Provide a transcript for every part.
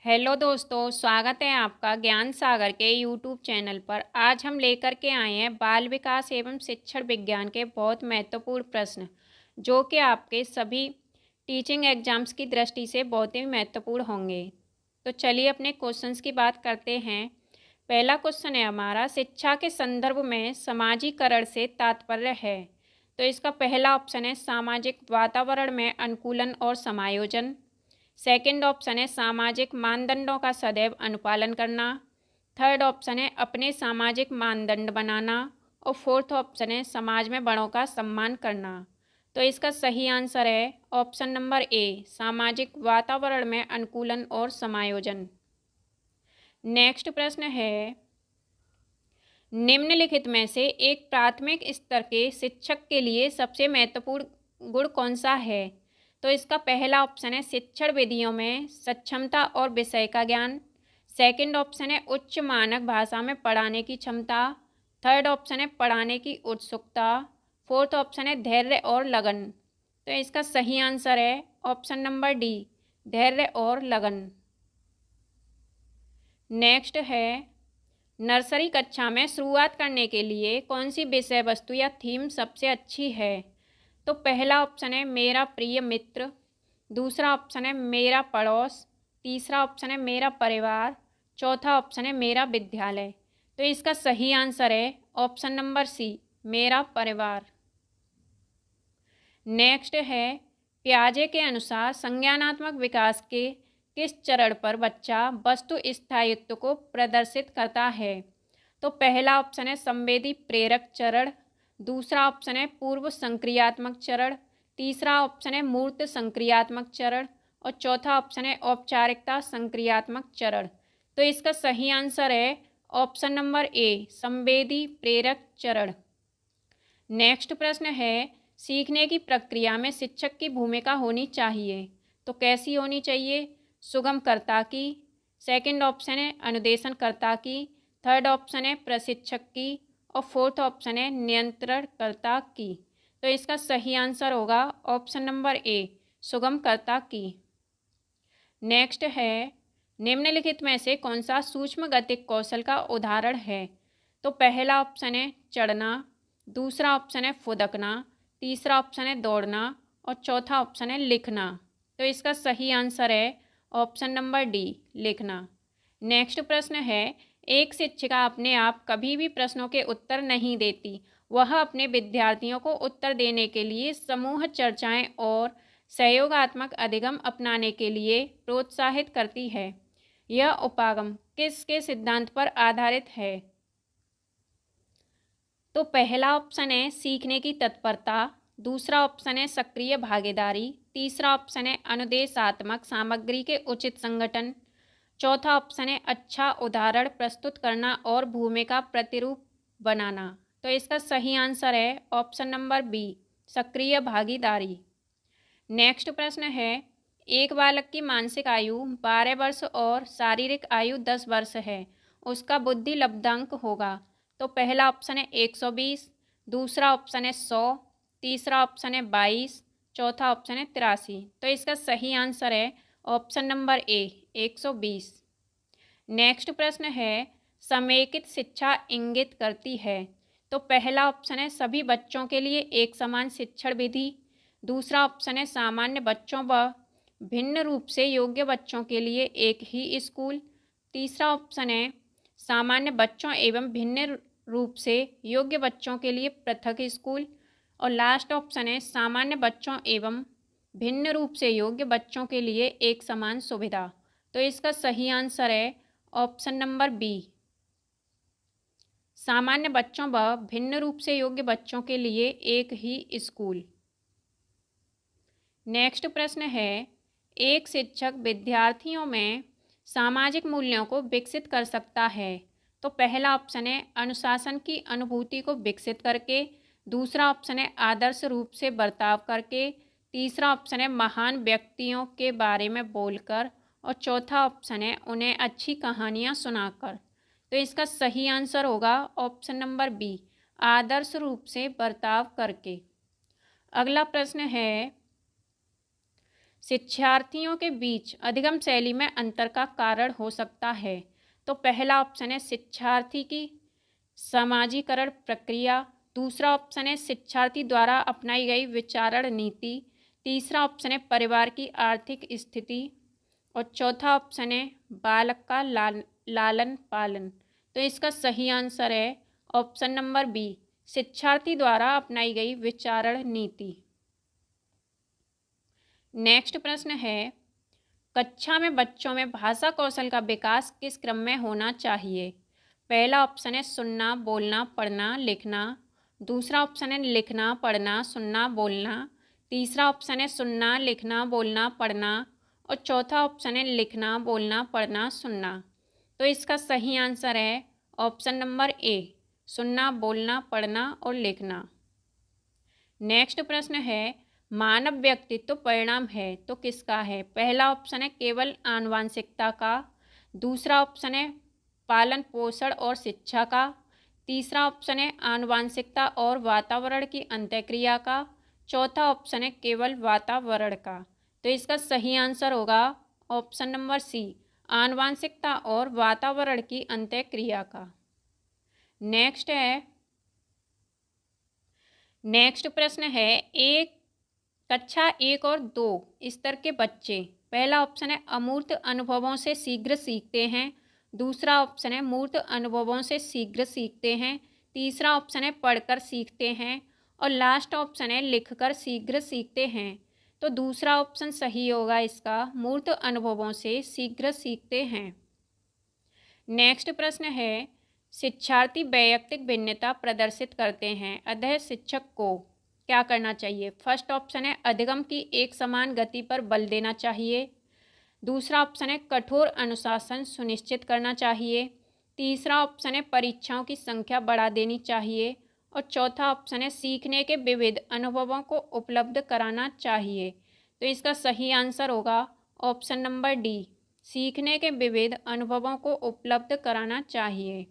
Hello दोस्तों, स्वागत है आपका ज्ञान सागर के यूट्यूब चैनल पर। आज हम लेकर के आए हैं बाल विकास एवं शिक्षण विज्ञान के बहुत महत्वपूर्ण प्रश्न, जो कि आपके सभी टीचिंग एग्जाम्स की दृष्टि से बहुत ही महत्वपूर्ण होंगे। तो चलिए अपने क्वेश्चंस की बात करते हैं। पहला क्वेश्चन है हमारा, शिक्षा के संदर्भ में समाजीकरण से तात्पर्य है। तो इसका पहला ऑप्शन है सामाजिक वातावरण में अनुकूलन और समायोजन। सेकंड ऑप्शन है सामाजिक मानदंडों का सदैव अनुपालन करना। थर्ड ऑप्शन है अपने सामाजिक मानदंड बनाना। और फोर्थ ऑप्शन है समाज में बड़ों का सम्मान करना। तो इसका सही आंसर है ऑप्शन नंबर ए, सामाजिक वातावरण में अनुकूलन और समायोजन। नेक्स्ट प्रश्न है, निम्नलिखित में से एक प्राथमिक स्तर के शिक्षक के लिए सबसे महत्वपूर्ण गुण कौन सा है। तो इसका पहला ऑप्शन है शिक्षण विधियों में सक्षमता और विषय का ज्ञान। सेकंड ऑप्शन है उच्च मानक भाषा में पढ़ाने की क्षमता। थर्ड ऑप्शन है पढ़ाने की उत्सुकता। फोर्थ ऑप्शन है धैर्य और लगन। तो इसका सही आंसर है ऑप्शन नंबर डी, धैर्य और लगन। नेक्स्ट है, नर्सरी कक्षा में शुरुआत करने के लिए कौन सी विषय वस्तु या थीम सबसे अच्छी है। तो पहला ऑप्शन है मेरा प्रिय मित्र। दूसरा ऑप्शन है मेरा पड़ोस। तीसरा ऑप्शन है मेरा परिवार। चौथा ऑप्शन है मेरा विद्यालय। तो इसका सही आंसर है ऑप्शन नंबर सी, मेरा परिवार। नेक्स्ट है, पियाजे के अनुसार संज्ञानात्मक विकास के किस चरण पर बच्चा वस्तु स्थायित्व को प्रदर्शित करता है। तो पहला ऑप्शन है संवेदी प्रेरक चरण। दूसरा ऑप्शन है पूर्व संक्रियात्मक चरण। तीसरा ऑप्शन है मूर्त संक्रियात्मक चरण। और चौथा ऑप्शन है औपचारिकता संक्रियात्मक चरण। तो इसका सही आंसर है ऑप्शन नंबर ए, संवेदी प्रेरक चरण। नेक्स्ट प्रश्न है, सीखने की प्रक्रिया में शिक्षक की भूमिका होनी चाहिए। तो कैसी होनी चाहिए। सुगमकर्ता की। सेकंड ऑप्शन है अनुदेशनकर्ता की। थर्ड ऑप्शन है प्रशिक्षक की। और फोर्थ ऑप्शन है नियंत्रणकर्ता की। तो इसका सही आंसर होगा ऑप्शन नंबर ए, सुगमकर्ता की। नेक्स्ट है, निम्नलिखित में से कौन सा सूक्ष्म गतिक कौशल का उदाहरण है। तो पहला ऑप्शन है चढ़ना। दूसरा ऑप्शन है फुदकना। तीसरा ऑप्शन है दौड़ना। और चौथा ऑप्शन है लिखना। तो इसका सही आंसर है ऑप्शन नंबर डी, लिखना। नेक्स्ट प्रश्न है, एक शिक्षिका अपने आप कभी भी प्रश्नों के उत्तर नहीं देती। वह अपने विद्यार्थियों को उत्तर देने के लिए समूह चर्चाएं और सहयोगात्मक अधिगम अपनाने के लिए प्रोत्साहित करती है। यह उपागम किसके सिद्धांत पर आधारित है। तो पहला ऑप्शन है सीखने की तत्परता। दूसरा ऑप्शन है सक्रिय भागीदारी। तीसरा ऑप्शन है अनुदेशात्मक सामग्री के उचित संगठन। चौथा ऑप्शन है अच्छा उदाहरण प्रस्तुत करना और भूमिका प्रतिरूप बनाना। तो इसका सही आंसर है ऑप्शन नंबर बी, सक्रिय भागीदारी। नेक्स्ट प्रश्न है, एक बालक की मानसिक आयु 12 वर्ष और शारीरिक आयु 10 वर्ष है, उसका बुद्धि लब्धांक होगा। तो पहला ऑप्शन है 120। दूसरा ऑप्शन है 100। तीसरा ऑप्शन है 22। चौथा ऑप्शन है 83। तो इसका सही आंसर है ऑप्शन नंबर ए, 120। नेक्स्ट प्रश्न है, समेकित शिक्षा इंगित करती है। तो पहला ऑप्शन है सभी बच्चों के लिए एक समान शिक्षण विधि। दूसरा ऑप्शन है सामान्य बच्चों व भिन्न रूप से योग्य बच्चों के लिए एक ही स्कूल। तीसरा ऑप्शन है सामान्य बच्चों एवं भिन्न रूप से योग्य बच्चों के लिए पृथक स्कूल। और लास्ट ऑप्शन है सामान्य बच्चों एवं भिन्न रूप से योग्य बच्चों के लिए एक समान सुविधा। तो इसका सही आंसर है ऑप्शन नंबर बी, सामान्य बच्चों व भिन्न रूप से योग्य बच्चों के लिए एक ही स्कूल। नेक्स्ट प्रश्न है, एक शिक्षक विद्यार्थियों में सामाजिक मूल्यों को विकसित कर सकता है। तो पहला ऑप्शन है अनुशासन की अनुभूति को विकसित करके। दूसरा ऑप्शन है आदर्श रूप से बर्ताव करके। तीसरा ऑप्शन है महान व्यक्तियों के बारे में बोलकर। और चौथा ऑप्शन है उन्हें अच्छी कहानियाँ सुनाकर। तो इसका सही आंसर होगा ऑप्शन नंबर बी, आदर्श रूप से बर्ताव करके। अगला प्रश्न है, शिक्षार्थियों के बीच अधिगम शैली में अंतर का कारण हो सकता है। तो पहला ऑप्शन है शिक्षार्थी की समाजीकरण प्रक्रिया, दूसरा ऑप्शन है शिक्षार्थी द्वारा अपनाई गई विचारण नीति, तीसरा ऑप्शन है परिवार की आर्थिक स्थिति और चौथा ऑप्शन है बालक का लालन पालन। तो इसका सही आंसर है ऑप्शन नंबर बी, शिक्षार्थी द्वारा अपनाई गई विचारण नीति। नेक्स्ट प्रश्न है, कक्षा में बच्चों में भाषा कौशल का विकास किस क्रम में होना चाहिए? पहला ऑप्शन है सुनना, बोलना, पढ़ना, लिखना, दूसरा ऑप्शन है लिखना, पढ़ना, सुनना, बोलना, तीसरा ऑप्शन है सुनना, लिखना, बोलना, पढ़ना और चौथा ऑप्शन है लिखना, बोलना, पढ़ना, सुनना। तो इसका सही आंसर है ऑप्शन नंबर ए, सुनना, बोलना, पढ़ना और लिखना। नेक्स्ट प्रश्न है, मानव व्यक्तित्व परिणाम है तो किसका है? पहला ऑप्शन है केवल आनुवांशिकता का, दूसरा ऑप्शन है पालन पोषण और शिक्षा का, तीसरा ऑप्शन है आनुवांशिकता और वातावरण की अंतःक्रिया का, चौथा ऑप्शन है केवल वातावरण का। तो इसका सही आंसर होगा ऑप्शन नंबर सी, आनुवांशिकता और वातावरण की अंतःक्रिया का। नेक्स्ट प्रश्न है, कक्षा 1 और 2 स्तर के बच्चे, पहला ऑप्शन है अमूर्त अनुभवों से शीघ्र सीखते हैं, दूसरा ऑप्शन है मूर्त अनुभवों से शीघ्र सीखते हैं, तीसरा ऑप्शन है पढ़कर सीखते हैं और लास्ट ऑप्शन है लिखकर शीघ्र सीखते हैं। तो दूसरा ऑप्शन सही होगा इसका, मूर्त अनुभवों से शीघ्र सीखते हैं। नेक्स्ट प्रश्न है, शिक्षार्थी वैयक्तिक भिन्नता प्रदर्शित करते हैं, अतः शिक्षक को क्या करना चाहिए? फर्स्ट ऑप्शन है अधिगम की एक समान गति पर बल देना चाहिए, दूसरा ऑप्शन है कठोर अनुशासन सुनिश्चित करना चाहिए, तीसरा ऑप्शन है परीक्षाओं की संख्या बढ़ा देनी चाहिए और चौथा ऑप्शन है सीखने के विविध अनुभवों को उपलब्ध कराना चाहिए। तो इसका सही आंसर होगा ऑप्शन नंबर डी, सीखने के विविध अनुभवों को उपलब्ध कराना चाहिए।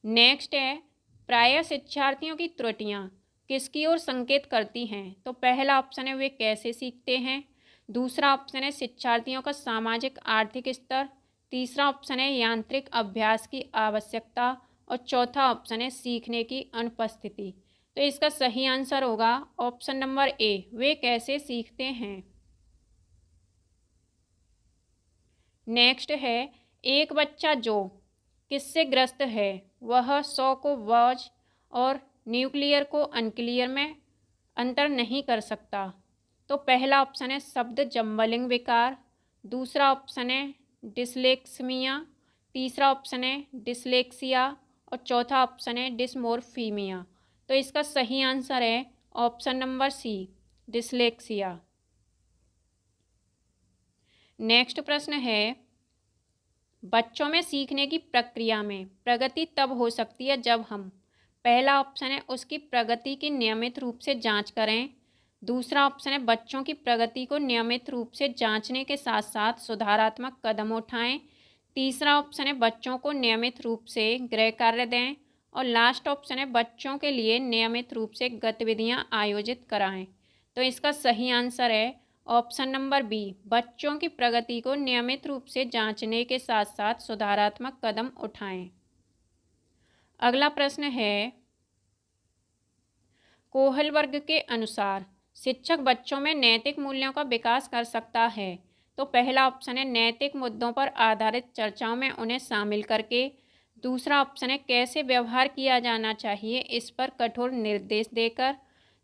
नेक्स्ट है, प्रायः शिक्षार्थियों की त्रुटियां किसकी ओर संकेत करती हैं? तो पहला ऑप्शन है वे कैसे सीखते हैं, दूसरा ऑप्शन है शिक्षार्थियों का सामाजिक आर्थिक स्तर, तीसरा ऑप्शन है यांत्रिक अभ्यास की आवश्यकता और चौथा ऑप्शन है सीखने की अनुपस्थिति। तो इसका सही आंसर होगा ऑप्शन नंबर ए, वे कैसे सीखते हैं। नेक्स्ट है, एक बच्चा जो किससे ग्रस्त है वह 100 को वॉज और न्यूक्लियर को अनक्लियर में अंतर नहीं कर सकता। तो पहला ऑप्शन है शब्द जम्बलिंग विकार, दूसरा ऑप्शन है डिसलेक्सिमिया, तीसरा ऑप्शन है डिसलेक्सिया और चौथा ऑप्शन है डिसमोर्फीमिया। तो इसका सही आंसर है option number C, dyslexia. Next प्रश्न है, बच्चों में सीखने की प्रक्रिया में प्रगति तब हो सकती है जब हम, पहला ऑप्शन है उसकी प्रगति की नियमित रूप से जांच करें, दूसरा ऑप्शन है बच्चों की प्रगति को नियमित रूप से जांचने के साथ साथ सुधारात्मक कदम उठाएं, तीसरा ऑप्शन है बच्चों को नियमित रूप से गृह कार्य दें और लास्ट ऑप्शन है बच्चों के लिए नियमित रूप से गतिविधियां आयोजित कराएं। तो इसका सही आंसर है ऑप्शन नंबर बी, बच्चों की प्रगति को नियमित रूप से जांचने के साथ साथ सुधारात्मक कदम उठाएं। अगला प्रश्न है, कोहल वर्ग के अनुसार शिक्षक बच्चों में नैतिक मूल्यों का विकास कर सकता है। तो पहला ऑप्शन है नैतिक मुद्दों पर आधारित चर्चाओं में उन्हें शामिल करके, दूसरा ऑप्शन है कैसे व्यवहार किया जाना चाहिए इस पर कठोर निर्देश देकर,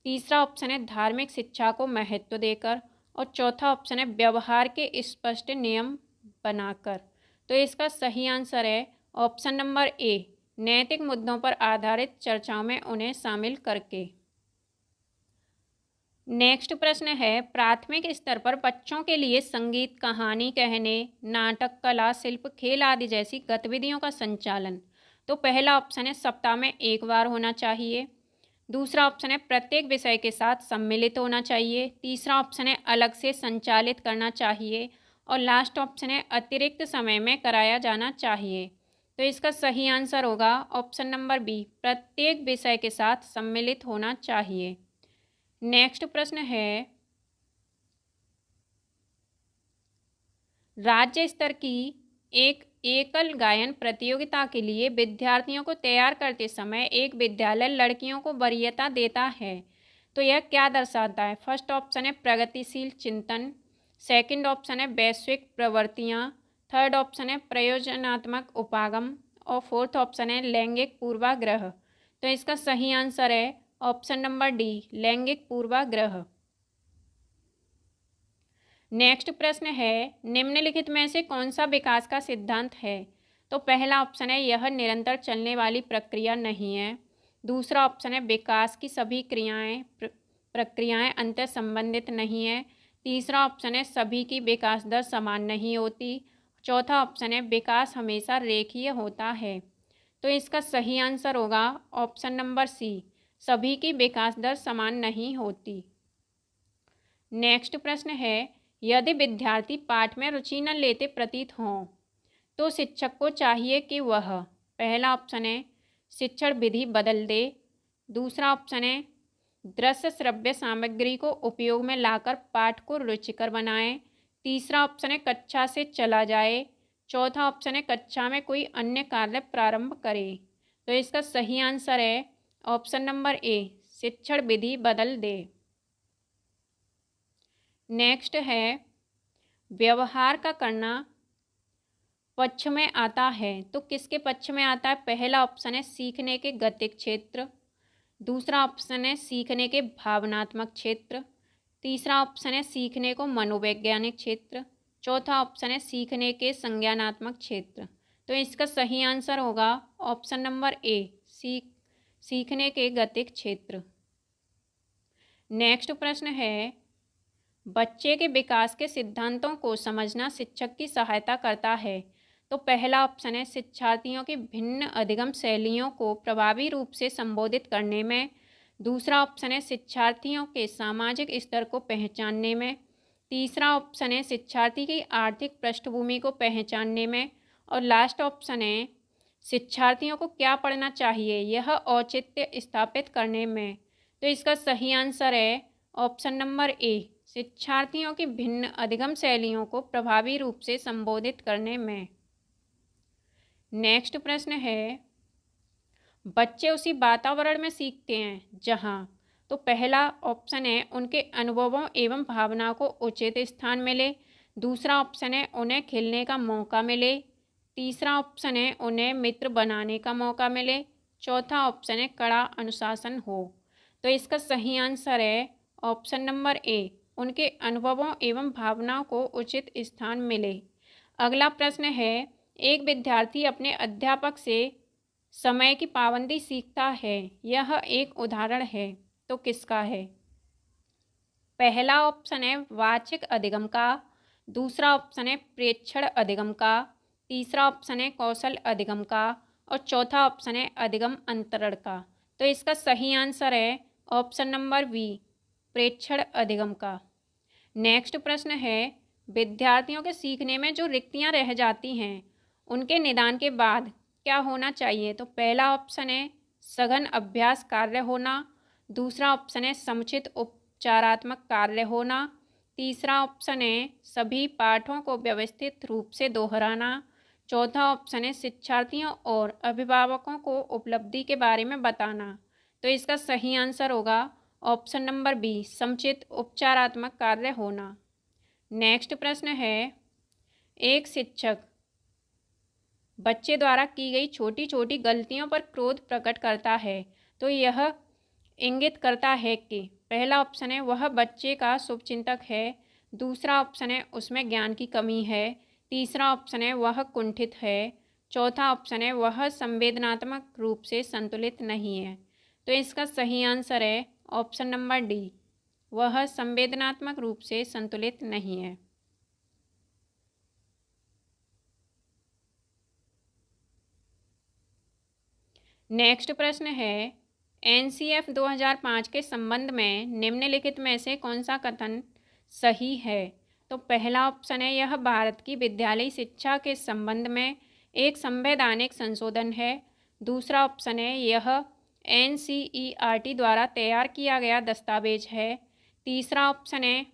तीसरा ऑप्शन है धार्मिक शिक्षा को महत्व देकर और चौथा ऑप्शन है व्यवहार के स्पष्ट नियम बनाकर। तो इसका सही आंसर है ऑप्शन नंबर ए, नैतिक मुद्दों पर आधारित चर्चाओं में उन्हें शामिल करके। नेक्स्ट प्रश्न है, प्राथमिक स्तर पर बच्चों के लिए संगीत, कहानी कहने, नाटक, कला, शिल्प, खेल आदि जैसी गतिविधियों का संचालन। तो पहला ऑप्शन है सप्ताह में एक बार होना चाहिए, दूसरा ऑप्शन है प्रत्येक विषय के साथ सम्मिलित होना चाहिए, तीसरा ऑप्शन है अलग से संचालित करना चाहिए और लास्ट ऑप्शन है अतिरिक्त समय में कराया जाना चाहिए। तो इसका सही आंसर होगा ऑप्शन नंबर बी, प्रत्येक विषय के साथ सम्मिलित होना चाहिए। नेक्स्ट प्रश्न है, राज्य स्तर की एक एकल गायन प्रतियोगिता के लिए विद्यार्थियों को तैयार करते समय एक विद्यालय लड़कियों को वरीयता देता है। तो यह क्या दर्शाता है? फर्स्ट ऑप्शन है प्रगतिशील चिंतन, सेकंड ऑप्शन है वैश्विक प्रवृत्तियाँ, थर्ड ऑप्शन है प्रयोजनात्मक उपागम और फोर्थ ऑप्शन है लैंगिक पूर्वाग्रह। तो इसका सही आंसर है ऑप्शन नंबर डी, लैंगिक पूर्वाग्रह। नेक्स्ट प्रश्न है, निम्नलिखित में से कौन सा विकास का सिद्धांत है? तो पहला ऑप्शन है यह निरंतर चलने वाली प्रक्रिया नहीं है। दूसरा ऑप्शन है विकास की सभी प्रक्रियाएं अंतर संबंधित नहीं है। तीसरा ऑप्शन है सभी की विकास दर समान नहीं होती। चौथा ऑप्शन है विकास हमेशा रेखीय होता है। तो इसका सही आंसर होगा ऑप्शन नंबर सी, सभी की विकास दर समान नहीं होती। नेक्स्ट प्रश्न है, यदि विद्यार्थी पाठ में रुचि न लेते प्रतीत हों तो शिक्षक को चाहिए कि वह, पहला ऑप्शन है शिक्षण विधि बदल दे, दूसरा ऑप्शन है दृश्य श्रव्य सामग्री को उपयोग में लाकर पाठ को रुचिकर बनाए, तीसरा ऑप्शन है कक्षा से चला जाए, चौथा ऑप्शन है कक्षा में कोई अन्य कार्य प्रारंभ करे। तो इसका सही आंसर है ऑप्शन नंबर ए, शिक्षण विधि बदल दे। नेक्स्ट है, व्यवहार का करना पक्ष में आता है तो किसके पक्ष में आता है? पहला ऑप्शन है सीखने के गतिक क्षेत्र, दूसरा ऑप्शन है सीखने के भावनात्मक क्षेत्र, तीसरा ऑप्शन है सीखने को मनोवैज्ञानिक क्षेत्र, चौथा ऑप्शन है सीखने के संज्ञानात्मक क्षेत्र। तो इसका सही आंसर होगा ऑप्शन नंबर ए, सीखने के गतिक क्षेत्र। नेक्स्ट प्रश्न है, बच्चे के विकास के सिद्धांतों को समझना शिक्षक की सहायता करता है। तो पहला ऑप्शन है शिक्षार्थियों की भिन्न अधिगम शैलियों को प्रभावी रूप से संबोधित करने में, दूसरा ऑप्शन है शिक्षार्थियों के सामाजिक स्तर को पहचानने में, तीसरा ऑप्शन है शिक्षार्थी की आर्थिक पृष्ठभूमि को पहचानने में, और लास्ट ऑप्शन है शिक्षार्थियों को क्या पढ़ना चाहिए यह औचित्य स्थापित करने में। तो इसका सही आंसर है ऑप्शन नंबर ए, शिक्षार्थियों की भिन्न अधिगम शैलियों को प्रभावी रूप से संबोधित करने में। नेक्स्ट प्रश्न है, बच्चे उसी वातावरण में सीखते हैं जहां, तो पहला ऑप्शन है उनके अनुभवों एवं भावनाओं को उचित स्थान मिले, दूसरा ऑप्शन है उन्हें खेलने का मौका मिले, तीसरा ऑप्शन है उन्हें मित्र बनाने का मौका मिले, चौथा ऑप्शन है कड़ा अनुशासन हो। तो इसका सही आंसर है ऑप्शन नंबर ए, उनके अनुभवों एवं भावनाओं को उचित स्थान मिले। अगला प्रश्न है, एक विद्यार्थी अपने अध्यापक से समय की पाबंदी सीखता है, यह एक उदाहरण है तो किसका है? पहला ऑप्शन है वाचिक अधिगम का, दूसरा ऑप्शन है प्रेक्षण अधिगम का, तीसरा ऑप्शन है कौशल अधिगम का और चौथा ऑप्शन है अधिगम अंतरण का। तो इसका सही आंसर है ऑप्शन नंबर बी, प्रेक्षण अधिगम का। नेक्स्ट प्रश्न है, विद्यार्थियों के सीखने में जो रिक्तियां रह जाती हैं उनके निदान के बाद क्या होना चाहिए? तो पहला ऑप्शन है सघन अभ्यास कार्य होना, दूसरा ऑप्शन है समुचित उपचारात्मक कार्य होना, तीसरा ऑप्शन है सभी पाठों को व्यवस्थित रूप से दोहराना, चौथा ऑप्शन है शिक्षार्थियों और अभिभावकों को उपलब्धि के बारे में बताना। तो इसका सही आंसर होगा ऑप्शन नंबर बी, समुचित उपचारात्मक कार्य होना। नेक्स्ट प्रश्न है, एक शिक्षक बच्चे द्वारा की गई छोटी छोटी गलतियों पर क्रोध प्रकट करता है तो यह इंगित करता है कि, पहला ऑप्शन है वह बच्चे का शुभचिंतक है, दूसरा ऑप्शन है उसमें ज्ञान की कमी है, तीसरा ऑप्शन है वह कुंठित है, चौथा ऑप्शन है वह संवेदनात्मक रूप से संतुलित नहीं है। तो इसका सही आंसर है ऑप्शन नंबर डी, वह संवेदनात्मक रूप से संतुलित नहीं है। नेक्स्ट प्रश्न है, एनसीएफ 2005 के संबंध में निम्नलिखित में से कौन सा कथन सही है? तो पहला ऑप्शन है यह भारत की विद्यालयी शिक्षा के संबंध में एक संवैधानिक संशोधन है, दूसरा ऑप्शन है यह एनसीईआरटी द्वारा तैयार किया गया दस्तावेज है, तीसरा ऑप्शन है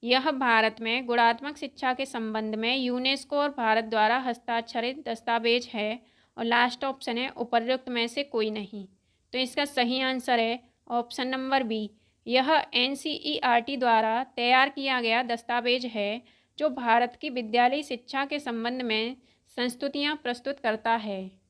यह भारत में गुणात्मक शिक्षा के संबंध में यूनेस्को और भारत द्वारा हस्ताक्षरित दस्तावेज है। और लास्ट ऑप्शन है उपर्युक्त में से कोई नहीं। तो इसका सही आंसर है ऑप्शन नंबर बी। यह NCERT द्वारा तैयार किया गया दस्तावेज है जो भारत की विद्यालयी शिक्षा के संबंध में संस्तुतियाँ प्रस्तुत करता है।